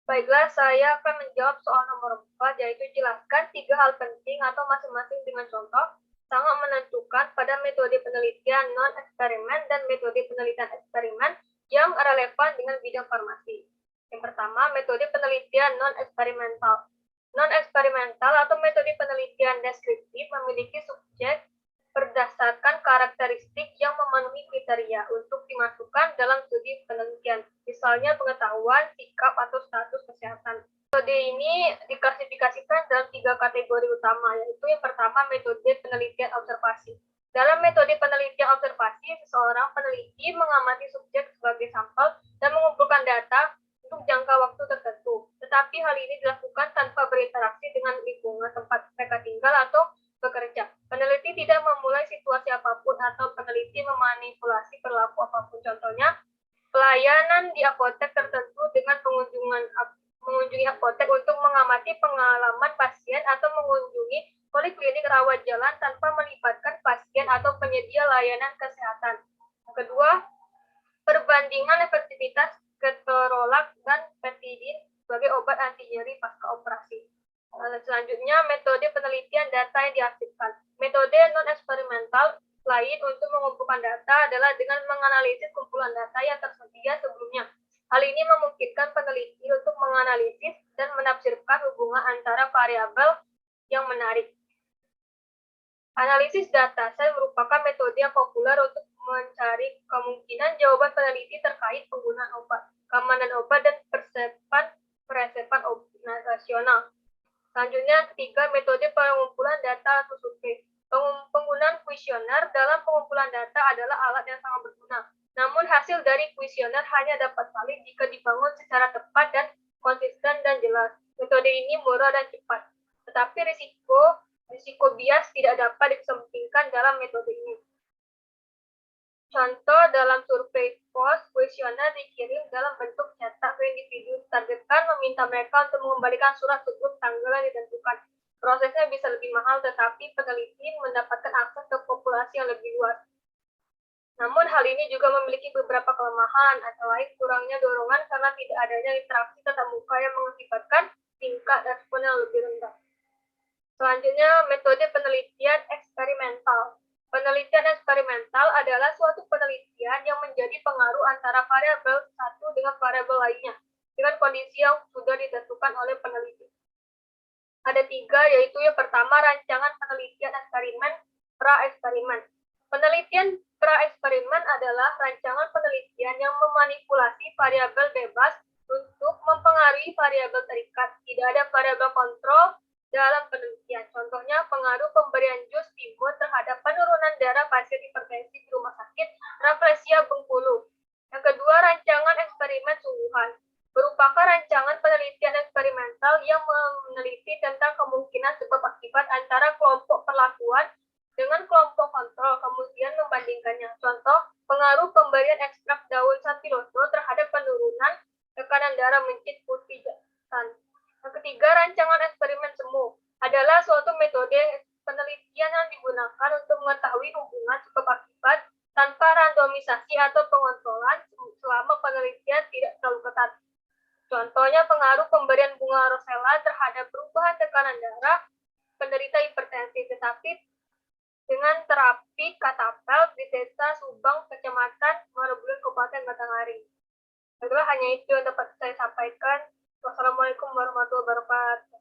Baiklah, saya akan menjawab soal nomor 4, yaitu jelaskan 3 hal penting atau masing-masing dengan contoh sangat menentukan pada metode penelitian non-eksperimen dan metode penelitian eksperimen yang relevan dengan bidang farmasi. Yang pertama, metode penelitian non-eksperimental. Non-eksperimental atau metode penelitian deskriptif memiliki subjek berdasarkan karakteristik yang memenuhi kriteria untuk dimasukkan dalam studi penelitian, misalnya pengetahuan, sikap, atau status kesehatan. Metode ini diklasifikasikan dalam 3 kategori utama, yaitu yang pertama metode penelitian observasi. Dalam metode penelitian observasi, seseorang peneliti mengamati subjek sebagai sampel dan mengumpulkan data untuk jangka waktu tertentu. Tetapi hal ini dilakukan tanpa berinteraksi dengan lingkungan tempat mereka tinggal atau bekerja. Peneliti tidak memulai situasi apapun atau peneliti memanipulasi perilaku apapun. Contohnya, pelayanan di apotek tertentu dengan mengunjungi apotek untuk mengamati pengalaman pasien atau mengunjungi poliklinik rawat jalan tanpa melibatkan pasien atau penyedia layanan kesehatan. Kedua, perbandingan efektivitas ketorolak dan petidin sebagai obat anti nyeri pasca operasi. Selanjutnya, metode penelitian data yang diarsipkan. Metode non-eksperimental lain untuk mengumpulkan data adalah dengan menganalisis kumpulan data yang tersedia sebelumnya. Hal ini memungkinkan peneliti untuk menganalisis dan menafsirkan hubungan antara variabel yang menarik. Analisis data set merupakan metode yang populer untuk mencari kemungkinan jawaban peneliti terkait penggunaan obat, keamanan obat, dan peresepan nasional. Selanjutnya, ketiga, metode pengumpulan data atau survei. Penggunaan kuesioner dalam pengumpulan data adalah alat yang sangat berguna. Namun, hasil dari kuesioner hanya dapat valid jika dibangun secara tepat dan konsisten dan jelas. Metode ini murah dan cepat, tetapi risiko bias tidak dapat dikesampingkan dalam metode ini. Contoh, dalam survei pos, kuesioner dikirim dalam bentuk cetak ke individu ditargetkan meminta mereka untuk mengembalikan surat sebelum tanggal yang ditentukan. Prosesnya bisa lebih mahal, tetapi peneliti mendapatkan akses ke populasi yang lebih luas. Namun hal ini juga memiliki beberapa kelemahan, antara lain kurangnya dorongan karena tidak adanya interaksi tatap muka yang mengakibatkan tingkat respon yang lebih rendah. Selanjutnya, metode penelitian eksperimental. Penelitian eksperimental adalah suatu penelitian yang menjadi pengaruh antara variabel satu dengan variabel lainnya, dengan kondisi yang sudah ditentukan oleh peneliti. Ada 3, yaitu yang pertama, rancangan penelitian eksperimen pra-eksperimen. Penelitian pra-eksperimen adalah rancangan penelitian yang memanipulasi variabel bebas untuk mempengaruhi variabel terikat. Tidak ada variabel kontrol dalam penelitian. Contohnya, pengaruh pemberian jus timun terhadap penurunan darah pasien hipertensi di rumah sakit Rafflesia Bengkulu. Yang kedua, rancangan eksperimen sungguhan. Merupakan rancangan penelitian eksperimental yang meneliti tentang kemungkinan sebab akibat antara kelompok perlakuan dengan kelompok kontrol, kemudian membandingkannya. Contoh, pengaruh pemberian ekstrak daun sapiloto terhadap penurunan tekanan darah mencit putih jantan. Yang ketiga, rancangan eksperimen semu adalah suatu metode penelitian yang digunakan untuk mengetahui hubungan sebab akibat tanpa randomisasi atau pengontrolan selama penelitian tidak terlalu ketat. Contohnya, pengaruh pemberian bunga rosella terhadap perubahan tekanan darah penderita hipertensi, tetapi dengan terapi katapel di desa Subang, Kecamatan Marebulun, Kabupaten Batanghari. Itulah hanya itu yang dapat saya sampaikan. Wassalamualaikum warahmatullahi wabarakatuh.